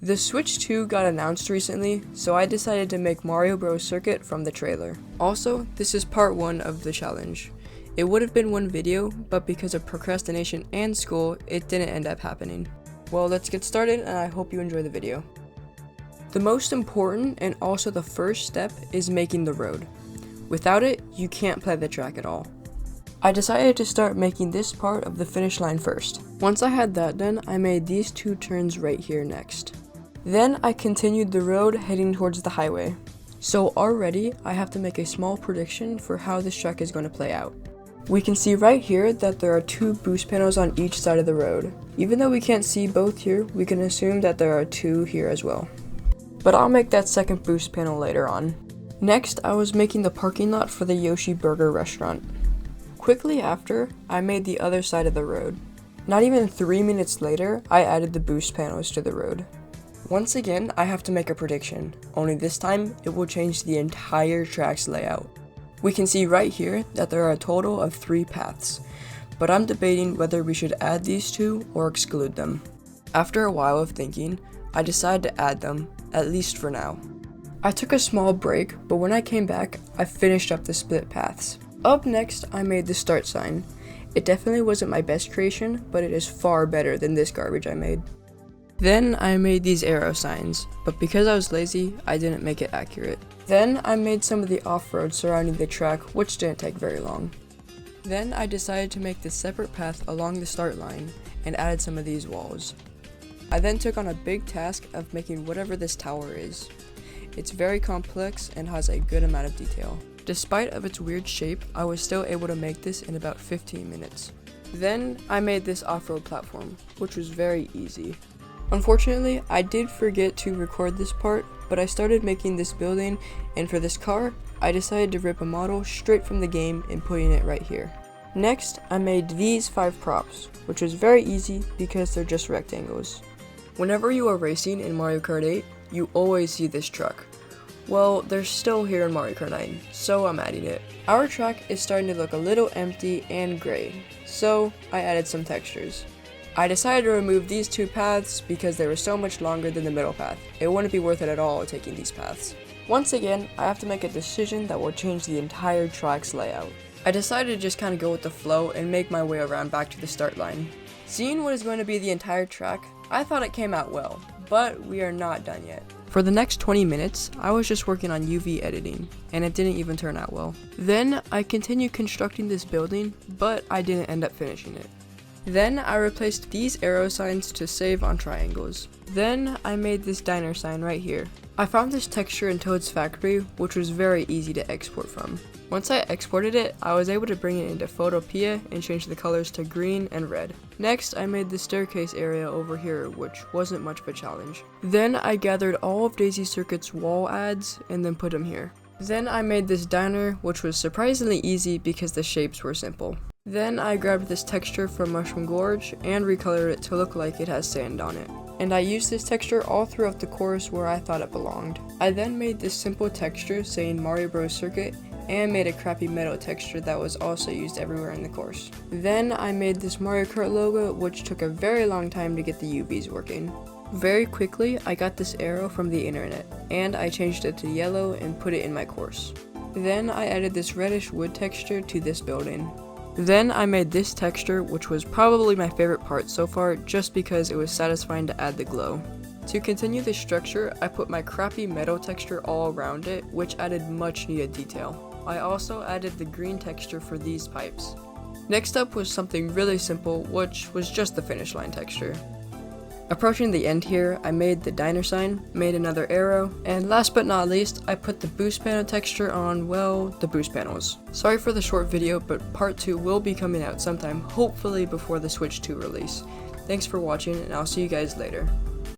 The Switch 2 got announced recently, so I decided to make Mario Bros. Circuit from the trailer. Also, this is part 1 of the challenge. It would have been one video, but because of procrastination and school, it didn't end up happening. Well, let's get started, and I hope you enjoy the video. The most important and also the first step is making the road. Without it, you can't play the track at all. I decided to start making this part of the finish line first. Once I had that done, I made these 2 turns right here next. Then I continued the road heading towards the highway. So already I have to make a small prediction for how this track is going to play out. We can see right here that there are 2 boost panels on each side of the road. Even though we can't see both here, we can assume that there are 2 here as well. But I'll make that second boost panel later on. Next, I was making the parking lot for the Yoshi Burger restaurant. Quickly after, I made the other side of the road. Not even 3 minutes later, I added the boost panels to the road. Once again, I have to make a prediction, only this time it will change the entire track's layout. We can see right here that there are a total of 3 paths, but I'm debating whether we should add these 2 or exclude them. After a while of thinking, I decided to add them, at least for now. I took a small break, but when I came back, I finished up the split paths. Up next, I made the start sign. It definitely wasn't my best creation, but it is far better than this garbage I made. Then I made these arrow signs, but because I was lazy, I didn't make it accurate. Then I made some of the off-road surrounding the track, which didn't take very long. Then I decided to make this separate path along the start line, and added some of these walls. I then took on a big task of making whatever this tower is. It's very complex and has a good amount of detail. Despite of its weird shape, I was still able to make this in about 15 minutes. Then I made this off-road platform, which was very easy. Unfortunately, I did forget to record this part, but I started making this building, and for this car, I decided to rip a model straight from the game and putting it right here. Next, I made these 5 props, which was very easy because they're just rectangles. Whenever you are racing in Mario Kart 8, you always see this truck. Well, they're still here in Mario Kart 9, so I'm adding it. Our track is starting to look a little empty and gray, so I added some textures. I decided to remove these 2 paths because they were so much longer than the middle path. It wouldn't be worth it at all taking these paths. Once again, I have to make a decision that will change the entire track's layout. I decided to just kind of go with the flow and make my way around back to the start line. Seeing what is going to be the entire track, I thought it came out well, but we are not done yet. For the next 20 minutes, I was just working on UV editing, and it didn't even turn out well. Then I continued constructing this building, but I didn't end up finishing it. Then I replaced these arrow signs to save on triangles. Then I made this diner sign right here. I found this texture in Toad's factory, which was very easy to export from. Once I exported it, I was able to bring it into Photopea and change the colors to green and red. Next, I made the staircase area over here, which wasn't much of a challenge. Then I gathered all of Daisy Circuit's wall ads and then put them here. Then I made this diner, which was surprisingly easy because the shapes were simple. Then I grabbed this texture from Mushroom Gorge and recolored it to look like it has sand on it. And I used this texture all throughout the course where I thought it belonged. I then made this simple texture saying Mario Bros. Circuit and made a crappy metal texture that was also used everywhere in the course. Then I made this Mario Kart logo, which took a very long time to get the UVs working. Very quickly, I got this arrow from the internet, and I changed it to yellow and put it in my course. Then I added this reddish wood texture to this building. Then I made this texture, which was probably my favorite part so far just because it was satisfying to add the glow. To continue this structure, I put my crappy metal texture all around it, which added much needed detail. I also added the green texture for these pipes. Next up was something really simple, which was just the finish line texture. Approaching the end here, I made the diner sign, made another arrow, and last but not least, I put the boost panel texture on, well, the boost panels. Sorry for the short video, but part 2 will be coming out sometime, hopefully before the Switch 2 release. Thanks for watching, and I'll see you guys later.